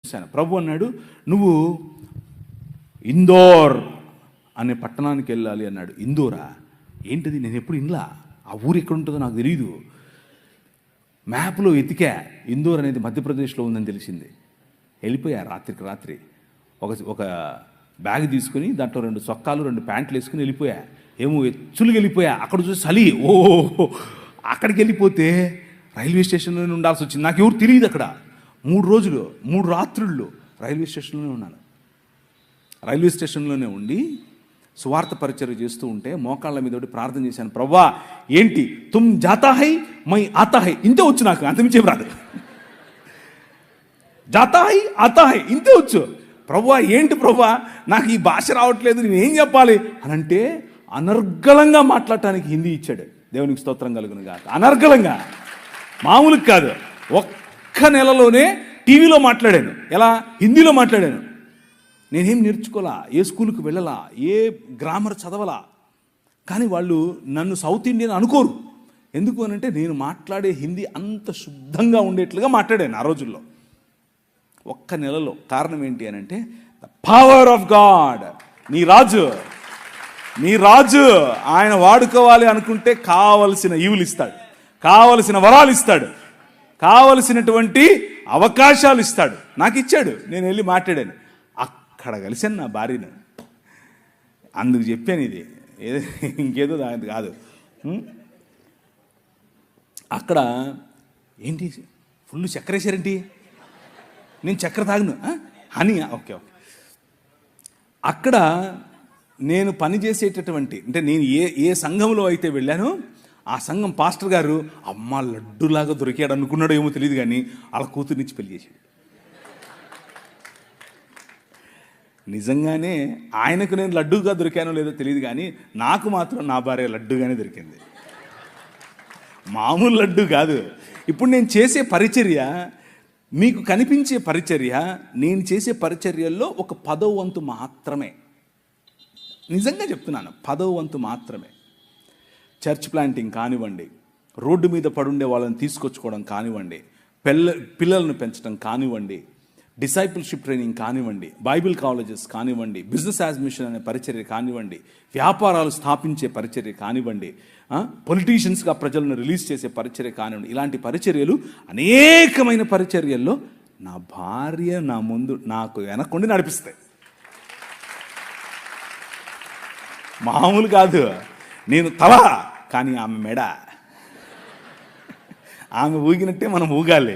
చూశాను. ప్రభు అన్నాడు, నువ్వు ఇందోర్ అనే పట్టణానికి వెళ్ళాలి అన్నాడు. ఇందోరా ఏంటిది? నేను ఎప్పుడు ఇన్లా, ఆ ఊరు ఎక్కడ ఉంటుందో నాకు తెలియదు. మ్యాప్లో ఎతికా, ఇందోర్ అనేది మధ్యప్రదేశ్లో ఉందని తెలిసింది. వెళ్ళిపోయా రాత్రికి రాత్రి. ఒక బ్యాగ్ తీసుకుని దాంట్లో 2 చొక్కాలు 2 ప్యాంట్లు వేసుకుని వెళ్ళిపోయా. ఏమో ఎచ్చులుగా వెళ్ళిపోయా. అక్కడ చూసి చలి, అక్కడికి వెళ్ళిపోతే రైల్వే స్టేషన్లోనే ఉండాల్సి వచ్చింది. నాకు ఎవరు తెలియదు అక్కడ. 3 రోజులు 3 రాత్రుళ్ళు రైల్వే స్టేషన్లోనే ఉన్నాను. రైల్వే స్టేషన్లోనే ఉండి సువార్త పరిచర్య చేస్తూ ఉంటే మోకాళ్ళ మీద ప్రార్థన చేశాను. ప్రవ్వా ఏంటి, తుమ్ జాతా హై మై ఆతా హై, ఇంతే వచ్చు, నాకు అంతమించేం రాదు. జాతా హై ఆతా హై ఇంతే వచ్చు. ప్రవ్వా ఏంటి ప్రవ్వా, నాకు ఈ భాష రావట్లేదు, నేనేం చెప్పాలి అని అంటే అనర్గళంగా మాట్లాడటానికి హిందీ ఇచ్చాడు. దేవునికి స్తోత్రం కలుగును గాక. అనర్గళంగా, మామూలు కాదు. ఒక్క నెలలోనే టీవీలో మాట్లాడాను. ఎలా? హిందీలో మాట్లాడాను. నేనేం నేర్చుకోలా, ఏ స్కూల్కి వెళ్ళలా, ఏ గ్రామర్ చదవలా. కానీ వాళ్ళు నన్ను సౌత్ ఇండియన్ అనుకోరు. ఎందుకు అనంటే నేను మాట్లాడే హిందీ అంత శుద్ధంగా ఉండేట్లుగా మాట్లాడాను ఆ రోజుల్లో, ఒక్క నెలలో. కారణం ఏంటి అని అంటే ద పవర్ ఆఫ్ గాడ్. నీ రాజు ఆయన వాడుకోవాలి అనుకుంటే కావలసిన ఈవులు ఇస్తాడు, కావలసిన వరాలు ఇస్తాడు, కావలసినటువంటి అవకాశాలు ఇస్తాడు. నాకు ఇచ్చాడు. నేను వెళ్ళి మాట్లాడాను. అక్కడ కలిసాను నా భార్యను. అందుకు చెప్పాను, ఇది ఇంకేదో దాని కాదు. అక్కడ ఏంటి, ఫుల్ చక్కెర వేసారేంటి? నేను చక్కెర తాగను, హనీ. ఓకే. అక్కడ నేను పనిచేసేటటువంటి, అంటే నేను ఏ సంఘంలో అయితే వెళ్ళానో ఆ సంఘం పాస్టర్ గారు అమ్మ లడ్డులాగా దొరికాడు అనుకున్నాడో ఏమో తెలియదు, కానీ వాళ్ళ కూతురునిచ్చి పెళ్లి చేశాడు. నిజంగానే ఆయనకు నేను లడ్డూగా దొరికానో లేదో తెలియదు, కానీ నాకు మాత్రం నా భార్య లడ్డూగానే దొరికింది. మామూలు లడ్డు కాదు. ఇప్పుడు నేను చేసే పరిచర్య, మీకు కనిపించే పరిచర్య, నేను చేసే పరిచర్యల్లో ఒక 10వ వంతు మాత్రమే. నిజంగా చెప్తున్నాను, 10వ వంతు మాత్రమే. చర్చ్ ప్లాంటింగ్ కానివ్వండి, రోడ్డు మీద పడుండే వాళ్ళని తీసుకొచ్చుకోవడం కానివ్వండి, పిల్లలను పెంచడం కానివ్వండి, డిసైపుల్షిప్ ట్రైనింగ్ కానివ్వండి, బైబిల్ కాలేజెస్ కానివ్వండి, బిజినెస్ యాడ్మిషన్ అనే పరిచర్య కానివ్వండి, వ్యాపారాలు స్థాపించే పరిచర్య కానివ్వండి, పొలిటీషియన్స్గా ప్రజలను రిలీజ్ చేసే పరిచర్య కానివ్వండి, ఇలాంటి పరిచర్యలు, అనేకమైన పరిచర్యల్లో నా భార్య నా ముందు నాకు వెనక్కుండి నడిపిస్తాయి. మామూలు కాదు. నేను తల, కానీ ఆమె మెడ. ఆమె ఊగినట్టే మనం ఊగాలి,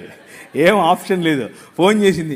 ఏం ఆప్షన్ లేదు. ఫోన్ చేసింది,